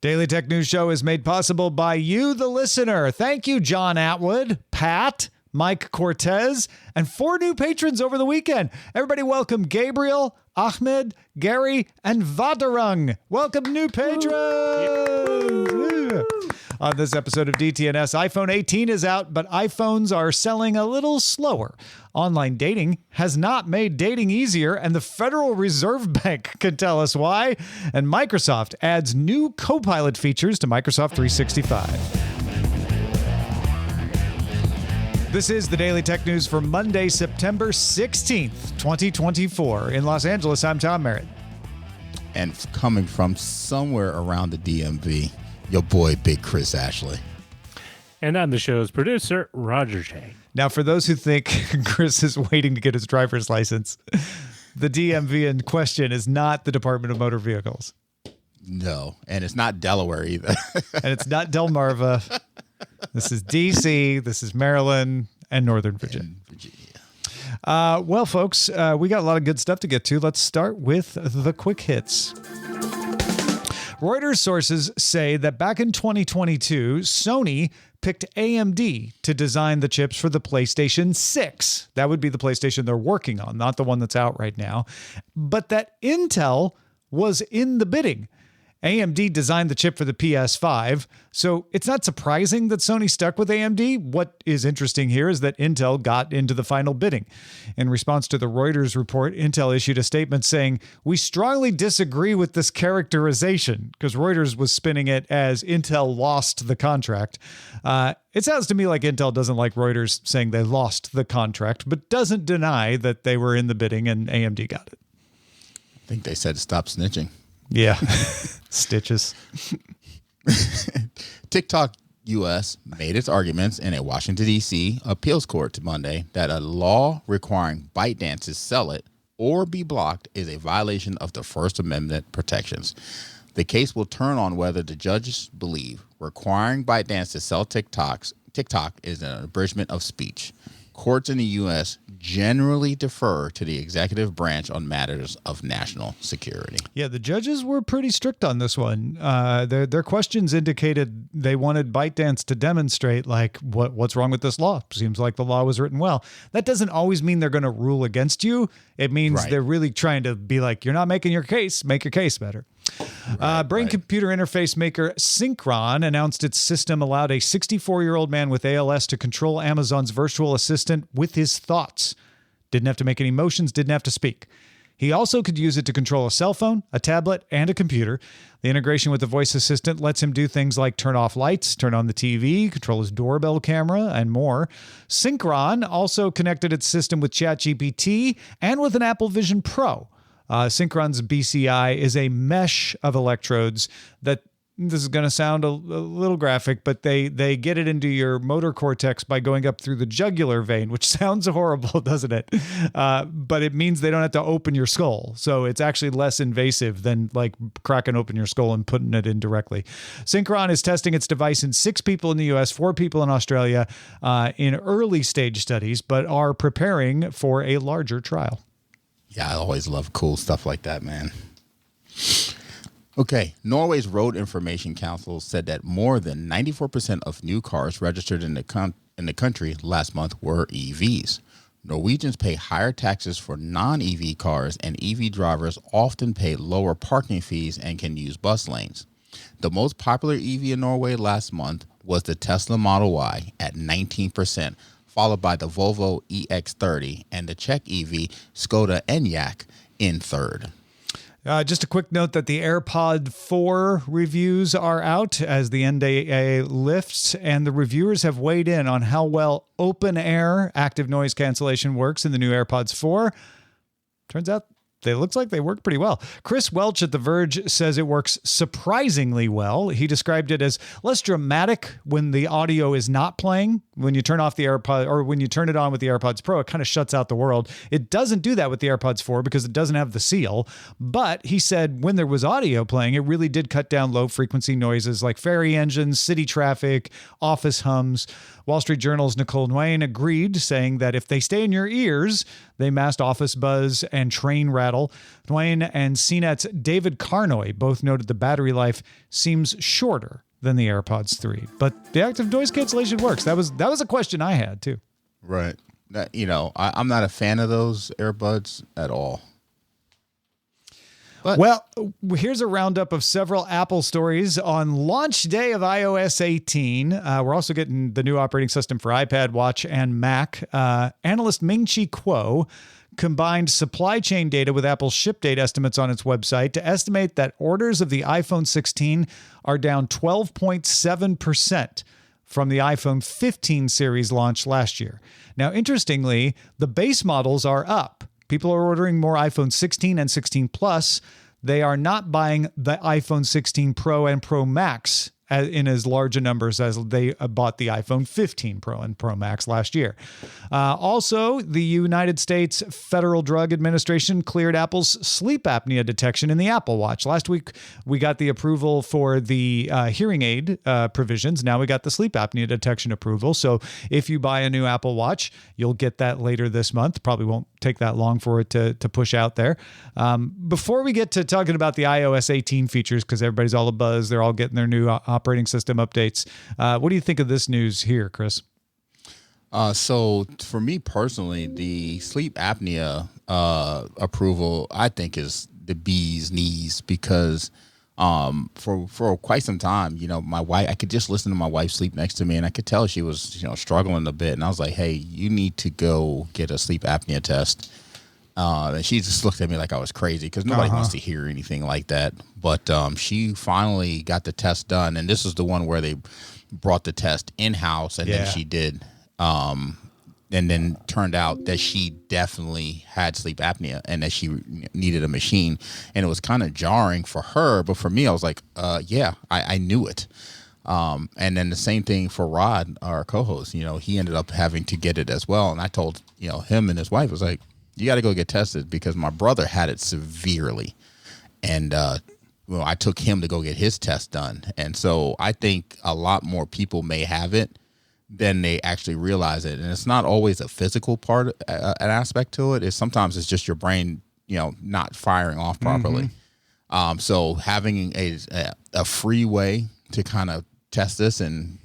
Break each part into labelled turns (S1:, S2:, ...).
S1: Daily Tech News Show is made possible by you, the listener. Thank you, John Atwood, Pat, Mike Cortez, and 4 new patrons over the weekend. Everybody welcome Gabriel, Ahmed, Gary, and Vadarung. Welcome, new patrons! On this episode of DTNS, iPhone 18 is out, but iPhones are selling a little slower. Online dating has not made dating easier, and the Federal Reserve Bank can tell us why. And Microsoft adds new Copilot features to Microsoft 365. This is the Daily Tech News for Monday, September 16th, 2024. In Los Angeles, I'm Tom Merritt.
S2: And coming from somewhere around the DMV, your boy, Big Chris Ashley.
S3: And I'm the show's producer, Roger Chang.
S1: Now, for those who think Chris is waiting to get his driver's license, the DMV in question is not the Department of Motor Vehicles.
S2: No, and it's not Delaware either.
S1: And it's not Delmarva. This is D.C., this is Maryland, and Northern Virginia. Well, folks, we got a lot of good stuff to get to. Let's start with the quick hits. Reuters sources say that back in 2022, Sony picked AMD to design the chips for the PlayStation 6. That would be the PlayStation they're working on, not the one that's out right now. But that Intel was in the bidding. AMD designed the chip for the PS5, so it's not surprising that Sony stuck with AMD. What is interesting here is that Intel got into the final bidding. In response to the Reuters report, Intel issued a statement saying, "We strongly disagree with this characterization," because Reuters was spinning it as Intel lost the contract. It sounds to me like Intel doesn't like Reuters saying they lost the contract, but doesn't deny that they were in the bidding and AMD got it.
S2: I think they said stop snitching.
S1: Yeah. Stitches.
S2: TikTok U.S. made its arguments in a Washington, D.C. appeals court Monday that a law requiring ByteDance to sell it or be blocked is a violation of the First Amendment protections. The case will turn on whether the judges believe requiring ByteDance to sell TikTok is an abridgment of speech. Courts in the U.S. generally defer to the executive branch on matters of national security.
S1: Yeah, the judges were pretty strict on this one. Their questions indicated they wanted ByteDance to demonstrate, like, what's wrong with this law? Seems like the law was written well. That doesn't always mean they're going to rule against you. It means they're really trying to be like, you're not making your case, make your case better. Brain-computer interface maker Synchron announced its system allowed a 64-year-old man with ALS to control Amazon's virtual assistant with his thoughts. Didn't have to make any motions, didn't have to speak. He also could use it to control a cell phone, a tablet, and a computer. The integration with the voice assistant lets him do things like turn off lights, turn on the TV, control his doorbell camera, and more. Synchron also connected its system with ChatGPT and with an Apple Vision Pro. Synchron's BCI is a mesh of electrodes that, this is going to sound a little graphic, but they get it into your motor cortex by going up through the jugular vein, which sounds horrible, doesn't it? But it means they don't have to open your skull. So it's actually less invasive than like cracking open your skull and putting it in directly. Synchron is testing its device in 6 people in the U.S., 4 people in Australia in early stage studies, but are preparing for a larger trial.
S2: Yeah, I always love cool stuff like that, man. Okay, Norway's Road Information Council said that more than 94% of new cars registered in the country last month were EVs. Norwegians pay higher taxes for non-EV cars, and EV drivers often pay lower parking fees and can use bus lanes. The most popular EV in Norway last month was the Tesla Model Y at 19%, followed by the Volvo EX30 and the Czech EV Skoda Enyaq in third.
S1: Just a quick note that the AirPod 4 reviews are out as the NDA lifts, and the reviewers have weighed in on how well open air active noise cancellation works in the new AirPods 4. Turns out it looks like they work pretty well. Chris Welch at The Verge says it works surprisingly well. He described it as less dramatic when the audio is not playing. When you turn off the AirPod, or when you turn it on with the AirPods Pro, it kind of shuts out the world. It doesn't do that with the AirPods 4 because it doesn't have the seal. But he said when there was audio playing, it really did cut down low frequency noises like ferry engines, city traffic, office hums. Wall Street Journal's Nicole Nguyen agreed, saying that if they stay in your ears, They masked Office Buzz and Train Rattle. Dwayne and CNET's David Carnoy both noted the battery life seems shorter than the AirPods 3, but the active noise cancellation works. That was a question I had too.
S2: Right. I'm not a fan of those earbuds at all. But
S1: well, here's a roundup of several Apple stories on launch day of iOS 18. We're also getting the new operating system for iPad, Watch, and Mac. Analyst Ming-Chi Kuo combined supply chain data with Apple's ship date estimates on its website to estimate that orders of the iPhone 16 are down 12.7% from the iPhone 15 series launch last year. Now, interestingly, the base models are up. People are ordering more iPhone 16 and 16 Plus. They are not buying the iPhone 16 Pro and Pro Max in as large a numbers as they bought the iPhone 15 Pro and Pro Max last year. Also, the United States Federal Drug Administration cleared Apple's sleep apnea detection in the Apple Watch. Last week, we got the approval for the hearing aid provisions. Now we got the sleep apnea detection approval. So if you buy a new Apple Watch, you'll get that later this month. Probably won't take that long for it to push out there. Before we get to talking about the iOS 18 features, because everybody's all abuzz, they're all getting their new operating system updates. What do you think of this news here, Chris?
S2: So for me personally, the sleep apnea approval, I think, is the bee's knees because for quite some time, my wife, I could just listen to my wife sleep next to me, and I could tell she was, struggling a bit. And I was like, hey, you need to go get a sleep apnea test. And she just looked at me like I was crazy because nobody wants to hear anything like that. But she finally got the test done, and this is the one where they brought the test in-house, and then she did. And then turned out that she definitely had sleep apnea and that she needed a machine. And it was kind of jarring for her, but for me, I was like, I knew it. And then the same thing for Rod, our co-host. He ended up having to get it as well. And I told him and his wife, I was like, you got to go get tested because my brother had it severely. And I took him to go get his test done. And so I think a lot more people may have it than they actually realize it. And it's not always a physical part, an aspect to it. Sometimes it's just your brain, not firing off properly. So having a free way to kind of test this and,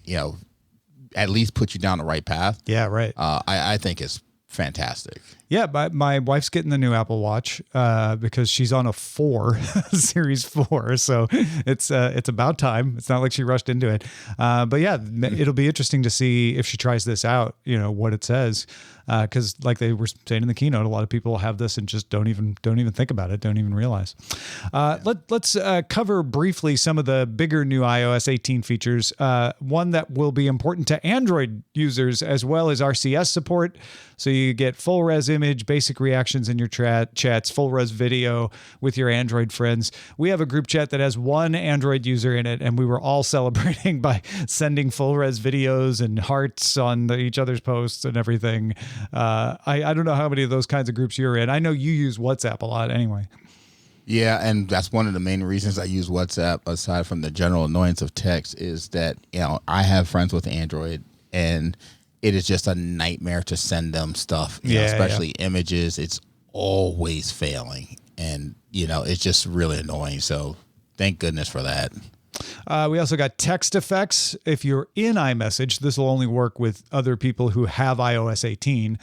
S2: at least put you down the right path.
S1: Yeah, right.
S2: I think is fantastic.
S1: Yeah, my wife's getting the new Apple Watch because she's on a 4, Series 4. So it's about time. It's not like she rushed into it. But yeah, it'll be interesting to see if she tries this out, what it says. Because like they were saying in the keynote, a lot of people have this and just don't even think about it, don't even realize. Let's cover briefly some of the bigger new iOS 18 features. One that will be important to Android users as well as RCS support. So you get full res image, basic reactions in your chats, full res video with your Android friends. We have a group chat that has one Android user in it, and we were all celebrating by sending full res videos and hearts on each other's posts and everything. I don't know how many of those kinds of groups you're in. I know you use WhatsApp a lot anyway.
S2: Yeah, and that's one of the main reasons I use WhatsApp, aside from the general annoyance of text, is that, I have friends with Android, and it is just a nightmare to send them stuff, especially images. It's always failing, and, it's just really annoying. So thank goodness for that.
S1: We also got text effects. If you're in iMessage, this will only work with other people who have iOS 18.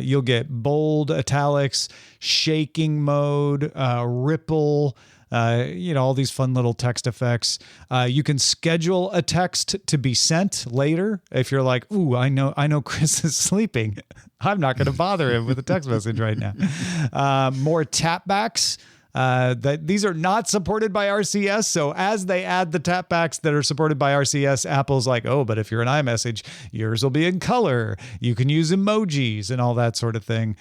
S1: You'll get bold, italics, shaking mode, ripple, all these fun little text effects. You can schedule a text to be sent later. If you're like, ooh, I know Chris is sleeping. I'm not going to bother him with a text message right now. More tapbacks. That these are not supported by RCS. So as they add the tapbacks that are supported by RCS, Apple's like, oh, but if you're an iMessage, yours will be in color. You can use emojis and all that sort of thing.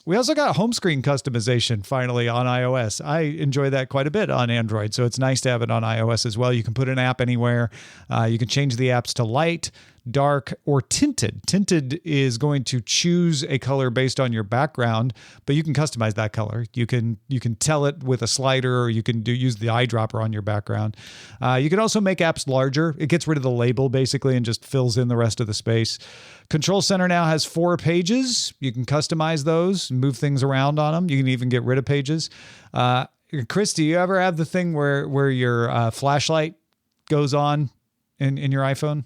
S1: We also got home screen customization finally on iOS. I enjoy that quite a bit on Android, so it's nice to have it on iOS as well. You can put an app anywhere. You can change the apps to light, dark, or tinted. Tinted is going to choose a color based on your background, but you can customize that color. You can tell it with a slider, or you can use the eyedropper on your background. You can also make apps larger. It gets rid of the label basically and just fills in the rest of the space. Control Center now has 4 pages. You can customize those, move things around on them. You can even get rid of pages. Chris, do you ever have the thing where your flashlight goes on in your iPhone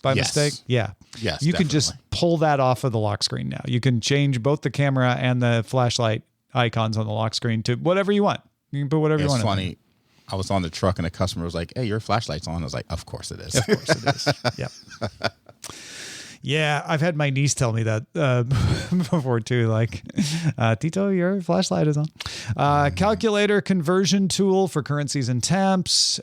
S1: by mistake? Yeah.
S2: Yes,
S1: you can just pull that off of the lock screen now. You can change both the camera and the flashlight icons on the lock screen to whatever you want. You can put whatever you want.
S2: It's funny. I was on the truck and the customer was like, "Hey, your flashlight's on." I was like, "Of course it is."
S1: Of course it is. Yep. Yeah, I've had my niece tell me that before too. Like, Tito, your flashlight is on. Calculator conversion tool for currencies and temps.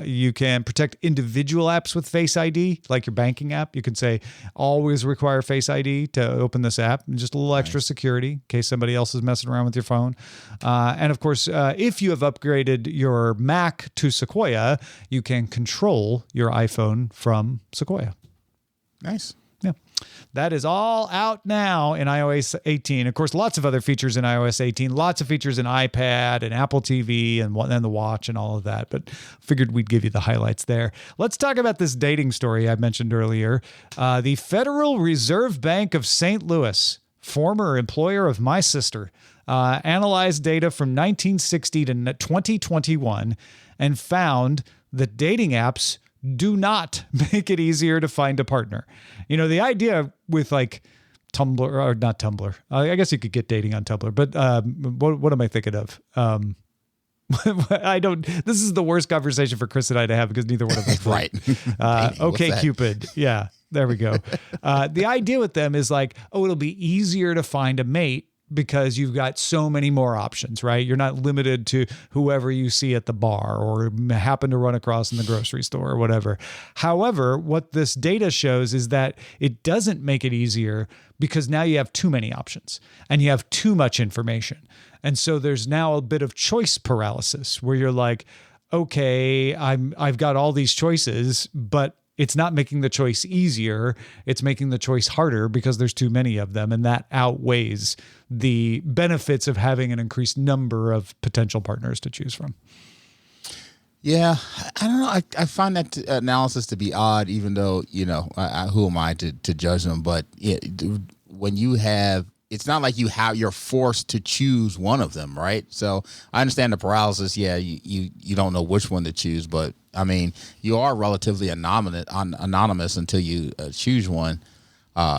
S1: You can protect individual apps with Face ID, like your banking app. You can say, always require Face ID to open this app. And just a little extra security in case somebody else is messing around with your phone. And of course, if you have upgraded your Mac to Sequoia, you can control your iPhone from Sequoia.
S2: Nice.
S1: Yeah. That is all out now in iOS 18. Of course, lots of other features in iOS 18, lots of features in iPad and Apple TV and the watch and all of that, but figured we'd give you the highlights there. Let's talk about this dating story I mentioned earlier. The Federal Reserve Bank of St. Louis, former employer of my sister, analyzed data from 1960 to 2021 and found that dating apps do not make it easier to find a partner. You know, the idea with like Tumblr, or not Tumblr, I guess you could get dating on Tumblr, but what am I thinking of? This is the worst conversation for Chris and I to have because neither one of us.
S2: Right.
S1: Okay, Cupid. Yeah, there we go. The idea with them is like, it'll be easier to find a mate because you've got so many more options, right? You're not limited to whoever you see at the bar or happen to run across in the grocery store or whatever. However, what this data shows is that it doesn't make it easier because now you have too many options and you have too much information. And so there's now a bit of choice paralysis where you're like, okay, I've got all these choices, but it's not making the choice easier. It's making the choice harder because there's too many of them. And that outweighs the benefits of having an increased number of potential partners to choose from.
S2: Yeah, I don't know. I find that analysis to be odd, even though, who am I to judge them? But when you have, it's not like you're forced to choose one of them, right? So I understand the paralysis. Yeah, you don't know which one to choose, but I mean, you are relatively anonymous until you choose one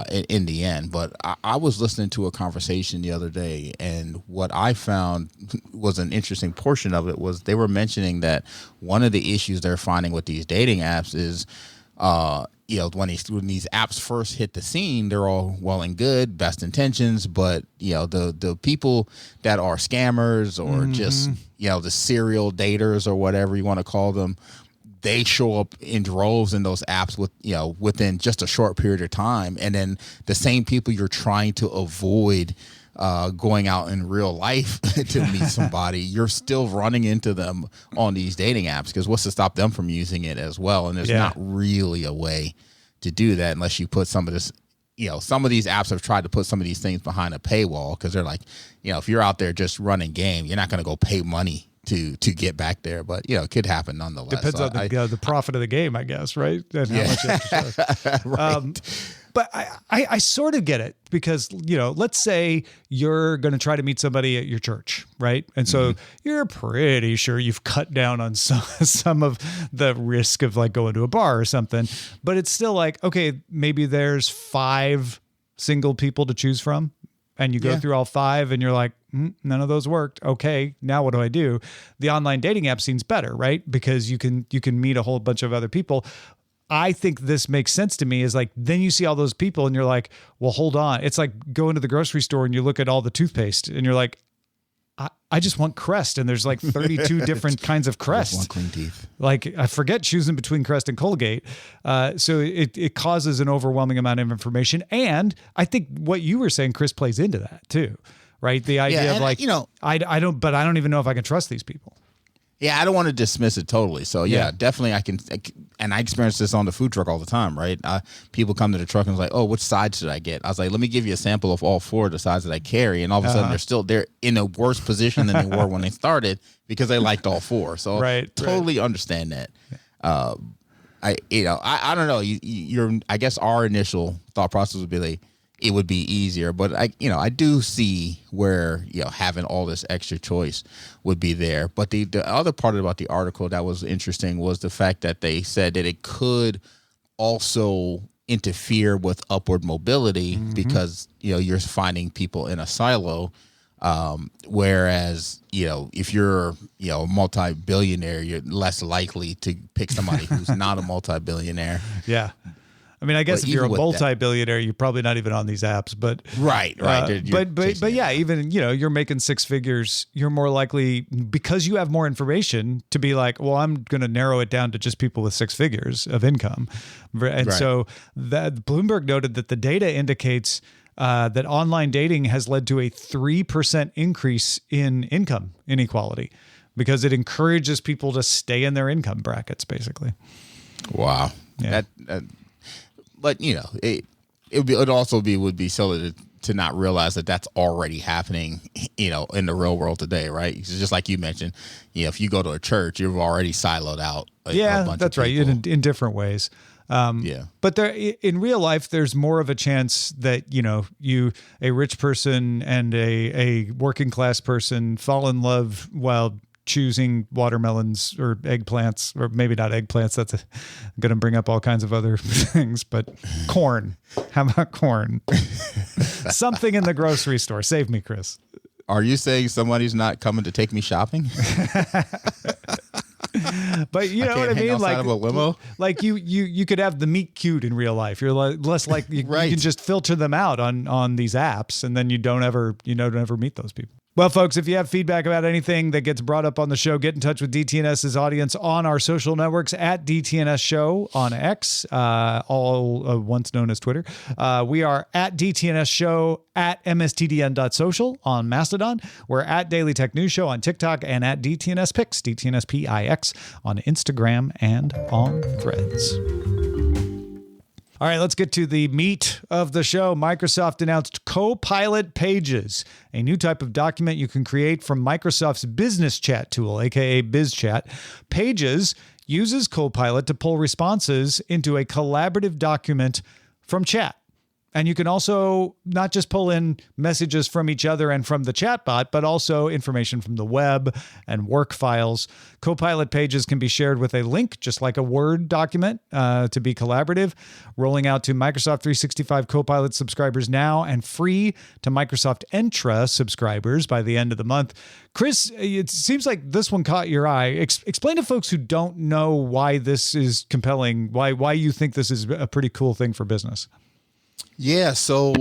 S2: in the end. But I was listening to a conversation the other day, and what I found was an interesting portion of it was they were mentioning that one of the issues they're finding with these dating apps is, when these apps first hit the scene, they're all well and good, best intentions, but the people that are scammers or just the serial daters or whatever you want to call them, they show up in droves in those apps within just a short period of time, and then the same people you're trying to avoid going out in real life to meet somebody, you're still running into them on these dating apps because what's to stop them from using it as well? And there's not really a way to do that unless you put some of this, some of these apps have tried to put some of these things behind a paywall because they're like, if you're out there just running game, you're not going to go pay money to get back there, but it could happen nonetheless.
S1: Depends on the profit of the game, I guess, right? And how much you have to charge.
S2: Right.
S1: But I sort of get it because, let's say you're going to try to meet somebody at your church, right? And so you're pretty sure you've cut down on some of the risk of like going to a bar or something, but it's still like, okay, maybe there's 5 single people to choose from. And you go through all 5 and you're like, none of those worked. Okay, now what do I do? The online dating app seems better, right? Because you can meet a whole bunch of other people. I think this makes sense to me is like, then you see all those people and you're like, well, hold on. It's like going to the grocery store and you look at all the toothpaste and you're like, I just want Crest. And there's like 32 different kinds of Crest.
S2: I just want clean teeth.
S1: Like I forget choosing between Crest and Colgate. So it causes an overwhelming amount of information. And I think what you were saying, Chris, plays into that too, right? The idea of like, I don't even know if I can trust these people.
S2: Yeah, I don't want to dismiss it totally. So yeah, definitely and I experience this on the food truck all the time, right? People come to the truck and it's like, oh, which side should I get? I was like, let me give you a sample of all 4 of the sides that I carry. And all of a sudden they're in a worse position than they were when they started because they liked all 4. So totally understand that. I don't know. I guess our initial thought process would be like, it would be easier, but I do see where, having all this extra choice would be there. But the other part about the article that was interesting was the fact that they said that it could also interfere with upward mobility because, you're finding people in a silo. Whereas, if you're, a multi-billionaire, you're less likely to pick somebody who's not a multi-billionaire.
S1: Yeah. I mean, I guess if you're a multi-billionaire, you're probably not even on these apps, but
S2: right.
S1: But yeah, even, you're making 6 figures, you're more likely, because you have more information, to be like, well, I'm going to narrow it down to just people with 6 figures of income. And so that Bloomberg noted that the data indicates that online dating has led to a 3% increase in income inequality because it encourages people to stay in their income brackets, basically.
S2: Wow.
S1: Yeah.
S2: But it also would be silly to not realize that that's already happening, in the real world today, right? It's just like you mentioned, if you go to a church, you've already siloed out. A bunch
S1: that's
S2: of
S1: right, in different ways. But there, in real life, there's more of a chance that a rich person and a working class person fall in love while choosing watermelons or eggplants, or maybe not eggplants. That's going to bring up all kinds of other things, but corn. How about corn? Something in the grocery store. Save me, Chris.
S2: Are you saying somebody's not coming to take me shopping?
S1: But you know what I mean?
S2: Like a limo?
S1: Like you could have the meet cute in real life. You're less like you can just filter them out on these apps, and then you don't ever meet those people. Well, folks, if you have feedback about anything that gets brought up on the show, get in touch with DTNS's audience on our social networks at DTNS Show on X, all once known as Twitter. We are at DTNS Show at mstdn.social on Mastodon. We're at Daily Tech News Show on TikTok and at DTNS Pix, DTNS PIX on Instagram and on Threads. All right, let's get to the meat of the show. Microsoft announced Copilot Pages, a new type of document you can create from Microsoft's business chat tool, aka BizChat. Pages uses Copilot to pull responses into a collaborative document from chat. And you can also not just pull in messages from each other and from the chatbot, but also information from the web and work files. Copilot Pages can be shared with a link, just like a Word document, to be collaborative. Rolling out to Microsoft 365 Copilot subscribers now and free to Microsoft Entra subscribers by the end of the month. Chris, it seems like this one caught your eye. Explain to folks who don't know why this is compelling, why you think this is a pretty cool thing for business.
S2: Yeah, so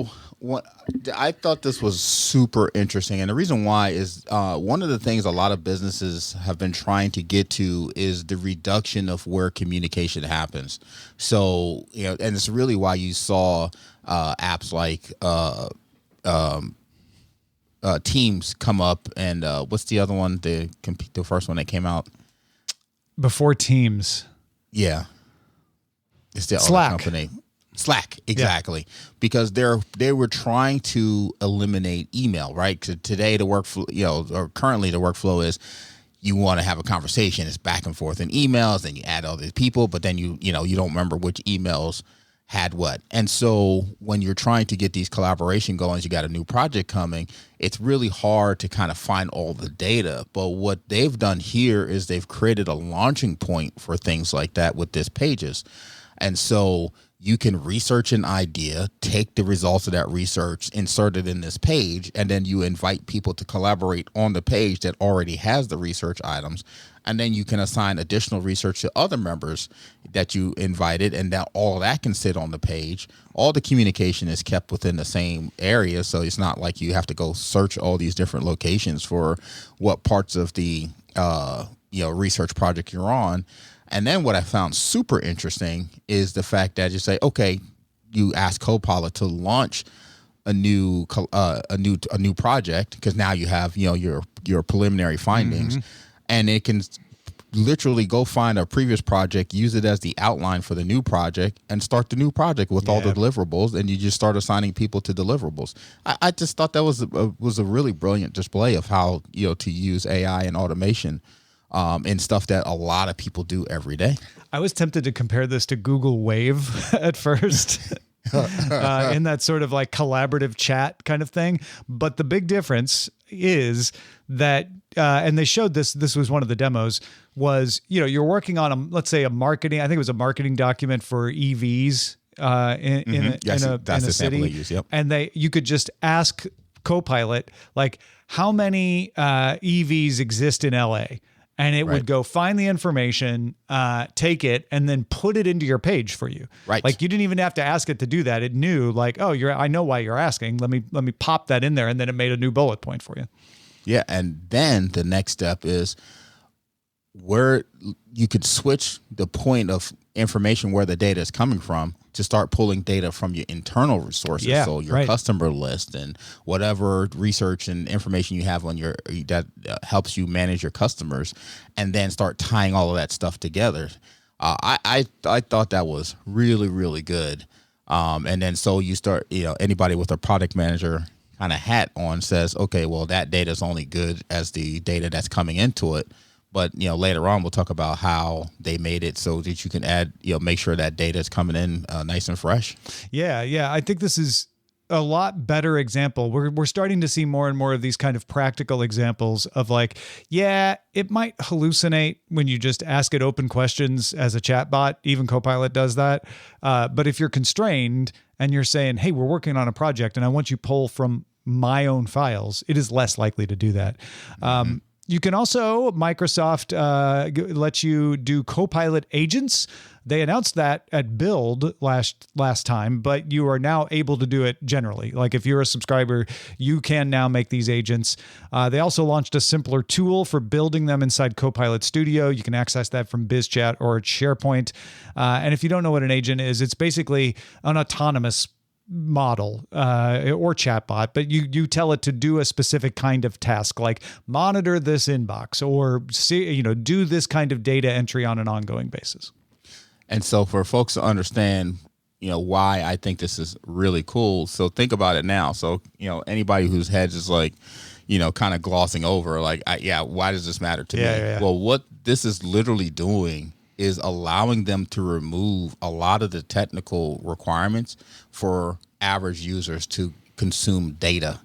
S2: I thought this was super interesting. And the reason why is one of the things a lot of businesses have been trying to get to is the reduction of where communication happens. So, and it's really why you saw apps like Teams come up. And what's the other one, the first one that came out?
S1: Before Teams.
S2: Yeah. It's the
S1: Slack.
S2: other company. Slack, exactly, because they were trying to eliminate email, right? Because today the workflow, or currently the workflow is you want to have a conversation, it's back and forth in emails, then you add all these people, but then you don't remember which emails had what. And so when you're trying to get these collaboration going, you got a new project coming, it's really hard to kind of find all the data. But what they've done here is they've created a launching point for things like that with this Pages. And so you can research an idea, take the results of that research, insert it in this page, and then you invite people to collaborate on the page that already has the research items. And then you can assign additional research to other members that you invited, and now all that can sit on the page. All the communication is kept within the same area, so it's not like you have to go search all these different locations for what parts of the research project you're on. And then what I found super interesting is the fact that you say, okay, you ask Copilot to launch a new project, because now you have your preliminary findings, and it can literally go find a previous project, use it as the outline for the new project, and start the new project with all the deliverables, and you just start assigning people to deliverables. I just thought that was a really brilliant display of how, to use AI and automation in stuff that a lot of people do every day.
S1: I was tempted to compare this to Google Wave at first. In that sort of like collaborative chat kind of thing. But the big difference is that, and they showed this was one of the demos, was, you're working on let's say a marketing, I think it was a marketing document for EVs in a city.
S2: Yep.
S1: And you could just ask Copilot, like, how many EVs exist in LA? And it would go find the information, take it, and then put it into your page for you.
S2: Right.
S1: Like, you didn't even have to ask it to do that. It knew, like, oh, I know why you're asking. Let me pop that in there, and then it made a new bullet point for you.
S2: Yeah, and then the next step is where you could switch the point of information where the data is coming from to start pulling data from your internal resources.
S1: Yeah,
S2: so your customer list and whatever research and information you have on that helps you manage your customers, and then start tying all of that stuff together. I thought that was really, really good. And then so you start, anybody with a product manager kind of hat on says, okay, well, that data is only good as the data that's coming into it. But, later on, we'll talk about how they made it so that you can add, make sure that data is coming in nice and fresh.
S1: Yeah. I think this is a lot better example. We're starting to see more and more of these kind of practical examples of like, it might hallucinate when you just ask it open questions as a chatbot. Even Copilot does that. But if you're constrained and you're saying, hey, we're working on a project and I want you to pull from my own files, it is less likely to do that. You can also, Microsoft lets you do Copilot Agents. They announced that at Build last time, but you are now able to do it generally. Like if you're a subscriber, you can now make these agents. They also launched a simpler tool for building them inside Copilot Studio. You can access that from BizChat or SharePoint. And if you don't know what an agent is, it's basically an autonomous model or chatbot, but you tell it to do a specific kind of task, like monitor this inbox or do this kind of data entry on an ongoing basis.
S2: And so for folks to understand, why I think this is really cool. So think about it now. So, anybody whose heads is like, kind of glossing over, like, why does this matter to me?
S1: Yeah.
S2: Well, what this is literally doing is allowing them to remove a lot of the technical requirements for average users to consume data.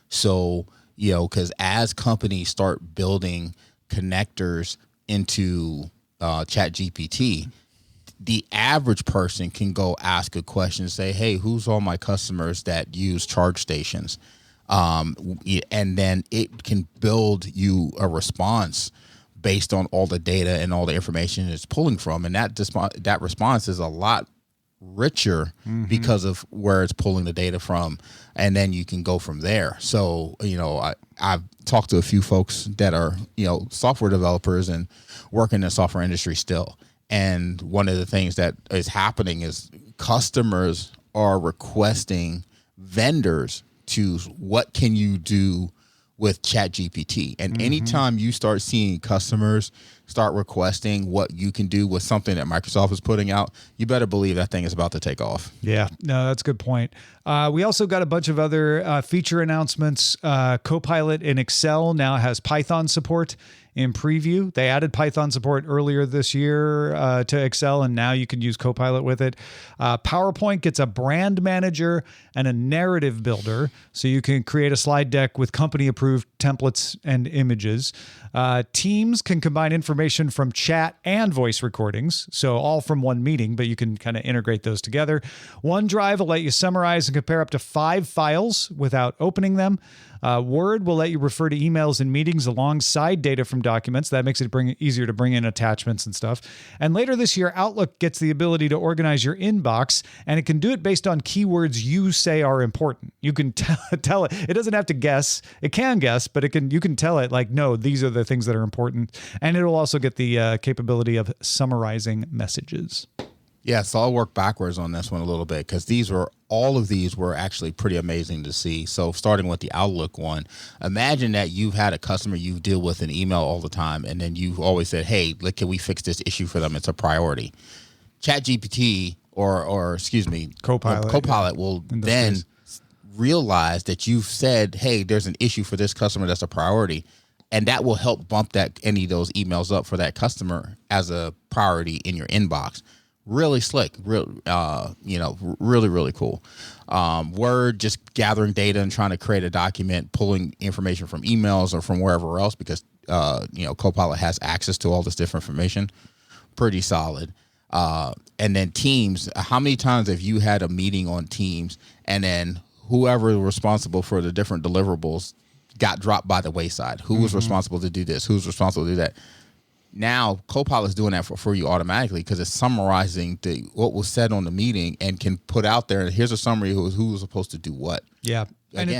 S2: So, because as companies start building connectors into ChatGPT, the average person can go ask a question and say, hey, who's all my customers that use charge stations? And then it can build you a response based on all the data and all the information it's pulling from. And that response is a lot richer because of where it's pulling the data from. And then you can go from there. So, I've talked to a few folks that are, software developers and work in the software industry still. And one of the things that is happening is customers are requesting vendors to what can you do with ChatGPT. And anytime you start seeing customers start requesting what you can do with something that Microsoft is putting out, you better believe that thing is about to take off.
S1: Yeah, no, that's a good point. We also got a bunch of other feature announcements. Copilot in Excel now has Python support in preview. They added Python support earlier this year to Excel, and now you can use Copilot with it. PowerPoint gets a brand manager and a narrative builder, so you can create a slide deck with company-approved templates and images. Teams can combine information from chat and voice recordings, so all from one meeting, but you can kind of integrate those together. OneDrive will let you summarize and compare up to 5 files without opening them. Word will let you refer to emails and meetings alongside data from documents. That makes it easier to bring in attachments and stuff. And later this year, Outlook gets the ability to organize your inbox, and it can do it based on keywords you say are important. You can tell it. It doesn't have to guess. It can guess, but you can tell it, like, no, these are the things that are important. And it will also get the capability of summarizing messages.
S2: Yeah, so I'll work backwards on this one a little bit because all of these were actually pretty amazing to see. So starting with the Outlook one, imagine that you've had a customer you deal with in email all the time, and then you've always said, hey, look, can we fix this issue for them? It's a priority. ChatGPT or excuse me, Copilot will then realize that you've said, hey, there's an issue for this customer that's a priority. And that will help bump any of those emails up for that customer as a priority in your inbox. Really slick, really, really cool. Word, just gathering data and trying to create a document, pulling information from emails or from wherever else because, Copilot has access to all this different information. Pretty solid. And then Teams, how many times have you had a meeting on Teams and then whoever is responsible for the different deliverables got dropped by the wayside? Who was responsible to do this? Who's responsible to do that? Now, Copilot's doing that for you automatically because it's summarizing what was said on the meeting and can put out there, here's a summary of who was supposed to do what.
S1: Yeah. And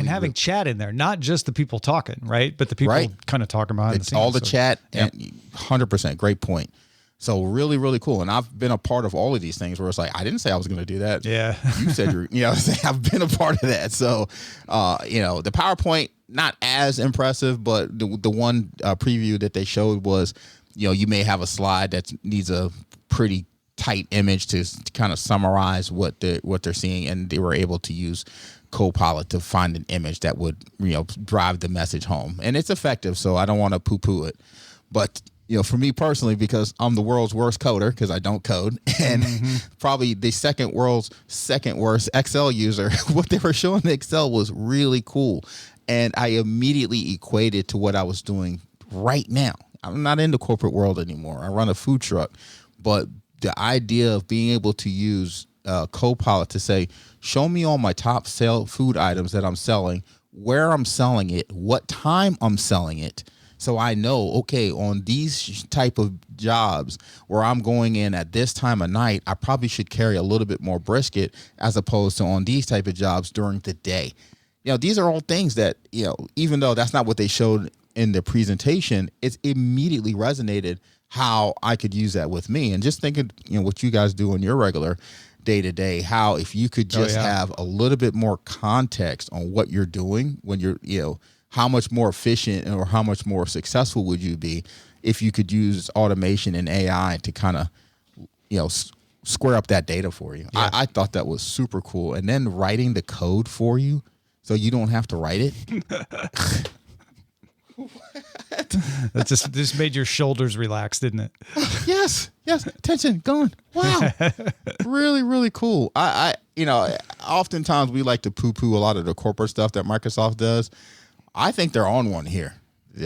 S1: having chat in there, not just the people talking, right? But the people kind of talking behind the scenes.
S2: All the chat, and 100%. Great point. So really, really cool. And I've been a part of all of these things where it's like, I didn't say I was going to do that.
S1: Yeah.
S2: You said I've been a part of that. So, the PowerPoint, not as impressive, but the one preview that they showed was, you may have a slide that needs a pretty tight image to kind of summarize what they're seeing. And they were able to use Copilot to find an image that would, drive the message home. And it's effective. So I don't want to poo-poo it. But for me personally, because I'm the world's worst coder because I don't code, and probably the world's second worst Excel user, what they were showing in Excel was really cool. And I immediately equated to what I was doing right now. I'm not in the corporate world anymore. I run a food truck. But the idea of being able to use Copilot to say, show me all my top food items that I'm selling, where I'm selling it, what time I'm selling it. So I know, okay, on these type of jobs where I'm going in at this time of night, I probably should carry a little bit more brisket as opposed to on these type of jobs during the day. These are all things that, even though that's not what they showed in the presentation, it's immediately resonated how I could use that with me. And just thinking, what you guys do in your regular day-to-day, how if you could just have a little bit more context on what you're doing when you're, how much more efficient or how much more successful would you be if you could use automation and AI to kind of, square up that data for you? Yeah. I thought that was super cool. And then writing the code for you so you don't have to write it.
S1: That just made your shoulders relax, didn't it?
S2: Yes. Tension going. Wow. Really, really cool. I oftentimes we like to poo-poo a lot of the corporate stuff that Microsoft does. I think they're on one here.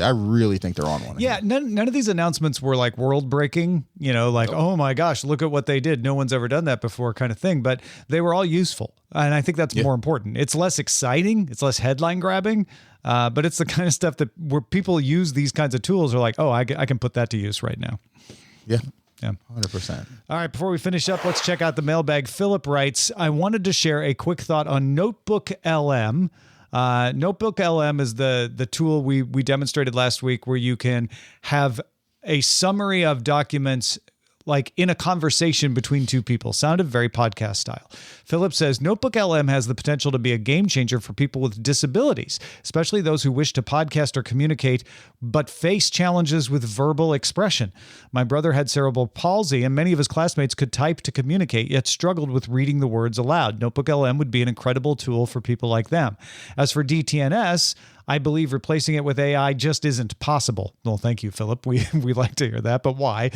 S2: I really think they're on one.
S1: Yeah, none of these announcements were like world breaking, oh my gosh, look at what they did. No one's ever done that before kind of thing, but they were all useful. And I think that's more important. It's less exciting. It's less headline grabbing, but it's the kind of stuff that where people use these kinds of tools are like, oh, I can put that to use right now.
S2: Yeah. Yeah, 100%.
S1: All right, before we finish up, let's check out the mailbag. Philip writes, I wanted to share a quick thought on Notebook LM. Notebook LM is the tool we demonstrated last week where you can have a summary of documents like in a conversation between two people. Sounded very podcast style. Philip says, Notebook LM has the potential to be a game changer for people with disabilities, especially those who wish to podcast or communicate, but face challenges with verbal expression. My brother had cerebral palsy, and many of his classmates could type to communicate, yet struggled with reading the words aloud. Notebook LM would be an incredible tool for people like them. As for DTNS, I believe replacing it with AI just isn't possible. Well, thank you, Philip. We like to hear that, but why?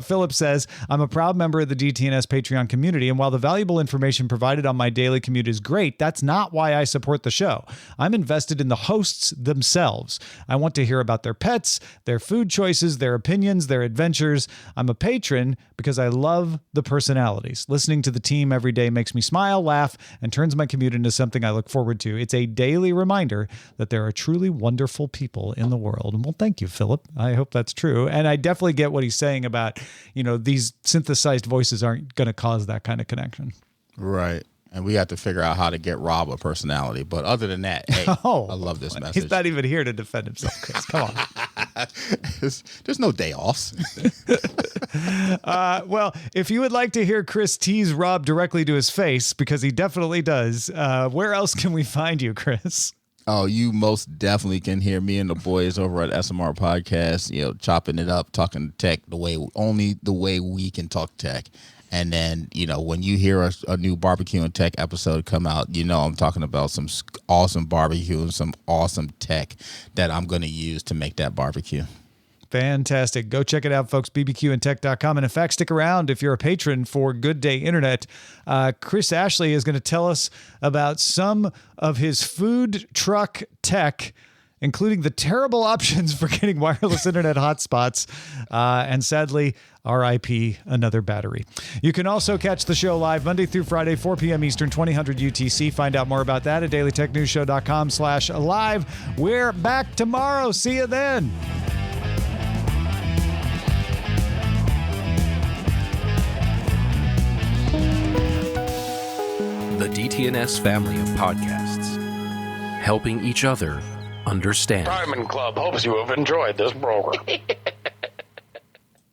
S1: Philip says, I'm a proud member of the DTNS Patreon community, and while the valuable information provided on my daily commute is great, that's not why I support the show. I'm invested in the hosts themselves. I want to hear about their pets, their food choices, their opinions, their adventures. I'm a patron because I love the personalities. Listening to the team every day makes me smile, laugh, and turns my commute into something I look forward to. It's a daily reminder that there are truly wonderful people in the world. And well, thank you, Philip. I hope that's true. And I definitely get what he's saying about, these synthesized voices aren't going to cause that kind of connection.
S2: Right. And we have to figure out how to get Rob a personality. But other than that, hey, I love this message.
S1: He's not even here to defend himself, Chris. Come on.
S2: There's no day offs.
S1: Well, if you would like to hear Chris tease Rob directly to his face, because he definitely does, where else can we find you, Chris?
S2: Oh, you most definitely can hear me and the boys over at SMR Podcast, chopping it up, talking tech only the way we can talk tech. And then, when you hear a new barbecue and tech episode come out, I'm talking about some awesome barbecue and some awesome tech that I'm going to use to make that barbecue.
S1: Fantastic. Go check it out, folks, bbqandtech.com. And in fact, stick around if you're a patron for Good Day Internet. Chris Ashley is going to tell us about some of his food truck tech, including the terrible options for getting wireless internet hotspots, and sadly, RIP, another battery. You can also catch the show live Monday through Friday, 4 p.m. Eastern, 2000 UTC. Find out more about that at dailytechnewsshow.com/live. We're back tomorrow. See you then.
S4: The DTNS family of podcasts, helping each other understand.
S5: Diamond Club hopes you have enjoyed this program.